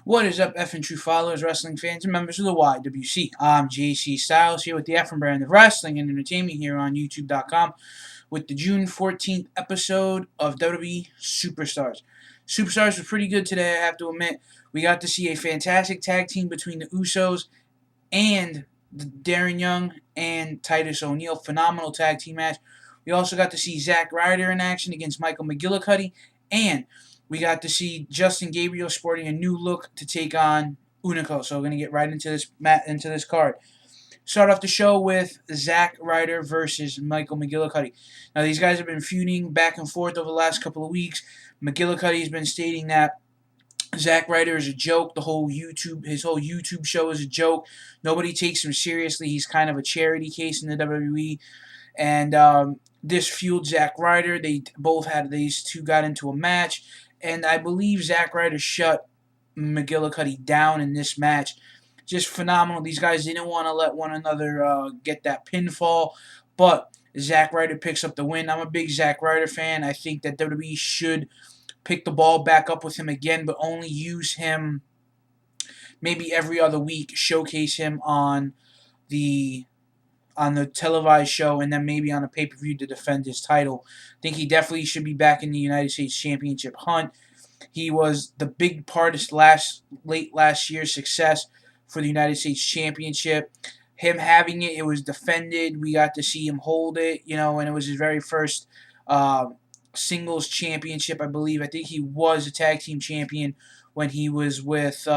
What is up, F and true followers, wrestling fans, and members of the YWC? I'm JC Styles here with the F brand of wrestling and entertainment here on YouTube.com with the June 14th episode of WWE Superstars. Superstars was pretty good today, I have to admit. We got to see a fantastic tag team between the Usos and Darren Young and Titus O'Neil. Phenomenal tag team match. We also got to see Zack Ryder in action against Michael McGillicuddy, and we got to see Justin Gabriel sporting a new look to take on Unico. So we're going to get right into this card. Start off the show with Zack Ryder versus Michael McGillicuddy. Now, these guys have been feuding back and forth over the last couple of weeks. McGillicuddy has been stating that Zack Ryder is a joke. His whole YouTube show is a joke. Nobody takes him seriously. He's kind of a charity case in the WWE. And this fueled Zack Ryder. These two got into a match. And I believe Zack Ryder shut McGillicuddy down in this match. Just phenomenal. These guys didn't want to let one another get that pinfall. But Zack Ryder picks up the win. I'm a big Zack Ryder fan. I think that WWE should pick the ball back up with him again, but only use him maybe every other week. Showcase him on the televised show, and then maybe on a pay-per-view to defend his title. I think he definitely should be back in the United States Championship hunt. He was the big part of late last year's success for the United States Championship. Him having it, it was defended. We got to see him hold it, and it was his very first singles championship, I believe. I think he was a tag team champion when he was with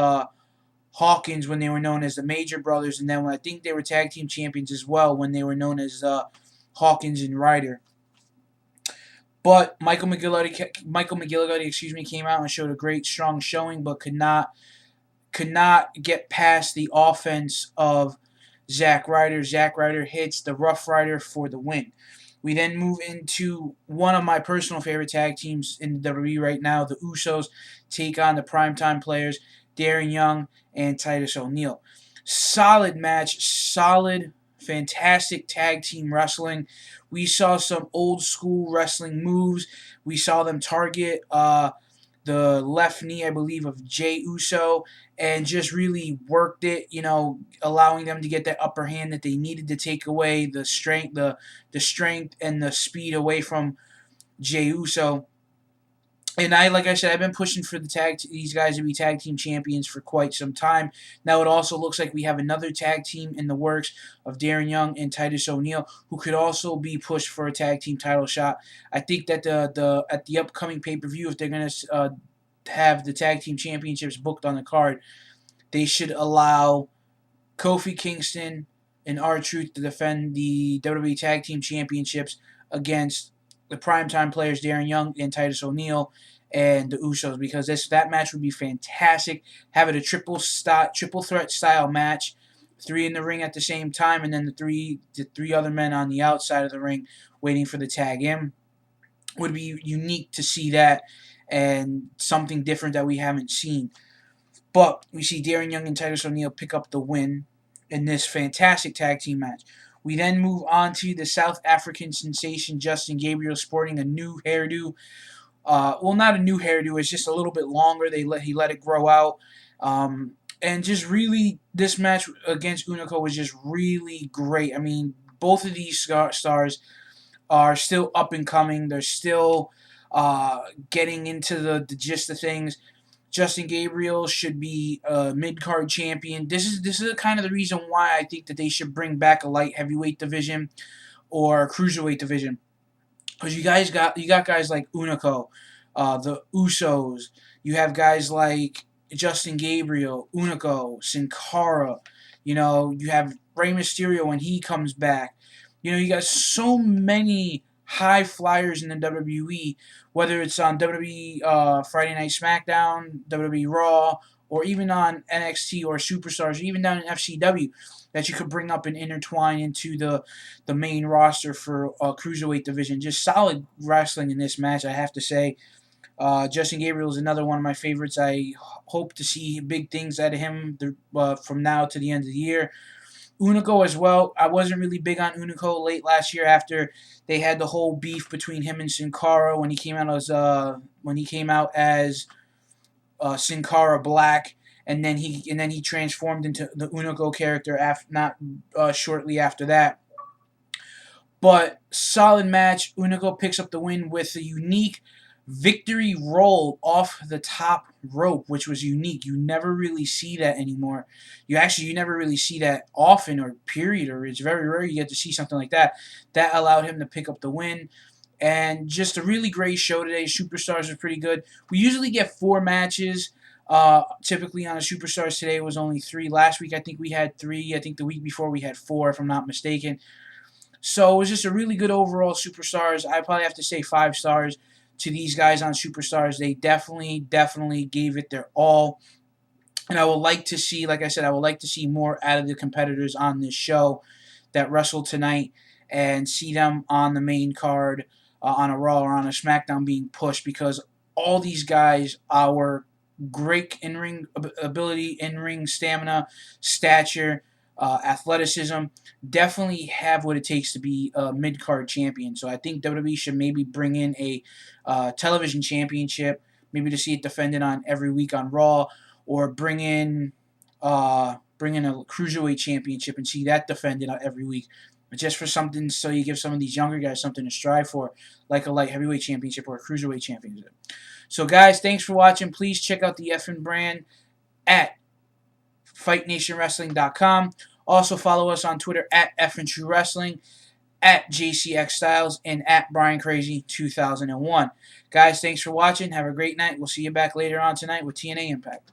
Hawkins, when they were known as the Major Brothers, and then I think they were tag team champions as well when they were known as Hawkins and Ryder. But Michael McGillicuddy, came out and showed a great, strong showing, but could not get past the offense of Zack Ryder. Zack Ryder hits the Rough Rider for the win. We then move into one of my personal favorite tag teams in the WWE right now. The Usos take on the Primetime Players, Darren Young and Titus O'Neil. Solid match, fantastic tag team wrestling. We saw some old school wrestling moves. We saw them target the left knee, I believe, of Jey Uso, and just really worked it, allowing them to get that upper hand that they needed to take away the strength and the speed away from Jey Uso. And like I said, I've been pushing for these guys to be tag team champions for quite some time. Now it also looks like we have another tag team in the works of Darren Young and Titus O'Neil, who could also be pushed for a tag team title shot. I think that at the upcoming pay-per-view, if they're going to have the tag team championships booked on the card, they should allow Kofi Kingston and R-Truth to defend the WWE Tag Team Championships against the Primetime Players, Darren Young and Titus O'Neil, and the Usos, because that match would be fantastic. Have it a triple threat style match, 3 in the ring at the same time, and then the three other men on the outside of the ring waiting for the tag in. Would be unique to see that, and something different that we haven't seen. But we see Darren Young and Titus O'Neil pick up the win in this fantastic tag team match. We then move on to the South African sensation Justin Gabriel sporting a new hairdo. Well, not a new hairdo. It's just a little bit longer. He let it grow out. And just really, this match against Unico was just really great. I mean, both of these stars are still up and coming. They're still getting into the gist of things. Justin Gabriel should be a mid-card champion. This is kind of the reason why I think that they should bring back a light heavyweight division or a cruiserweight division. Because you got guys like Unico, the Usos. You have guys like Justin Gabriel, Unico, Sin Cara. You have Rey Mysterio when he comes back. You got so many high flyers in the WWE, whether it's on WWE Friday Night SmackDown, WWE Raw, or even on NXT or Superstars, or even down in FCW, that you could bring up and intertwine into the main roster for a cruiserweight division. Just solid wrestling in this match, I have to say. Justin Gabriel is another one of my favorites. I hope to see big things out of him from now to the end of the year. Unico as well. I wasn't really big on Unico late last year after they had the whole beef between him and Sin Cara when he came out as Sin Cara Black, and then he transformed into the Unico character not shortly after that. But solid match. Unico picks up the win with a unique victory roll off the top rope, which was unique. You never really see that anymore. You never really see that often, or period, or it's very rare you get to see something like that. That allowed him to pick up the win. And just a really great show today. Superstars was pretty good. We usually get 4 matches. Typically on the Superstars. Today it was only 3. Last week I think we had 3. I think the week before we had 4, if I'm not mistaken. So it was just a really good overall Superstars. I probably have to say 5 stars to these guys on Superstars. They definitely gave it their all. And I would like to see, like I said, I would like to see more out of the competitors on this show that wrestled tonight, and see them on the main card, on a Raw or on a SmackDown, being pushed, because all these guys are great in-ring ability, in-ring stamina, stature, athleticism, definitely have what it takes to be a mid-card champion. So I think WWE should maybe bring in a television championship, maybe to see it defended on every week on Raw, or bring in a cruiserweight championship and see that defended every week, just for something, so you give some of these younger guys something to strive for, like a light heavyweight championship or a cruiserweight championship. So guys, thanks for watching. Please check out the effing brand at FightNationWrestling.com. Also follow us on Twitter at FNTrueWrestling, at JCXStyles, and at BrianCrazy2001. Guys, thanks for watching. Have a great night. We'll see you back later on tonight with TNA Impact.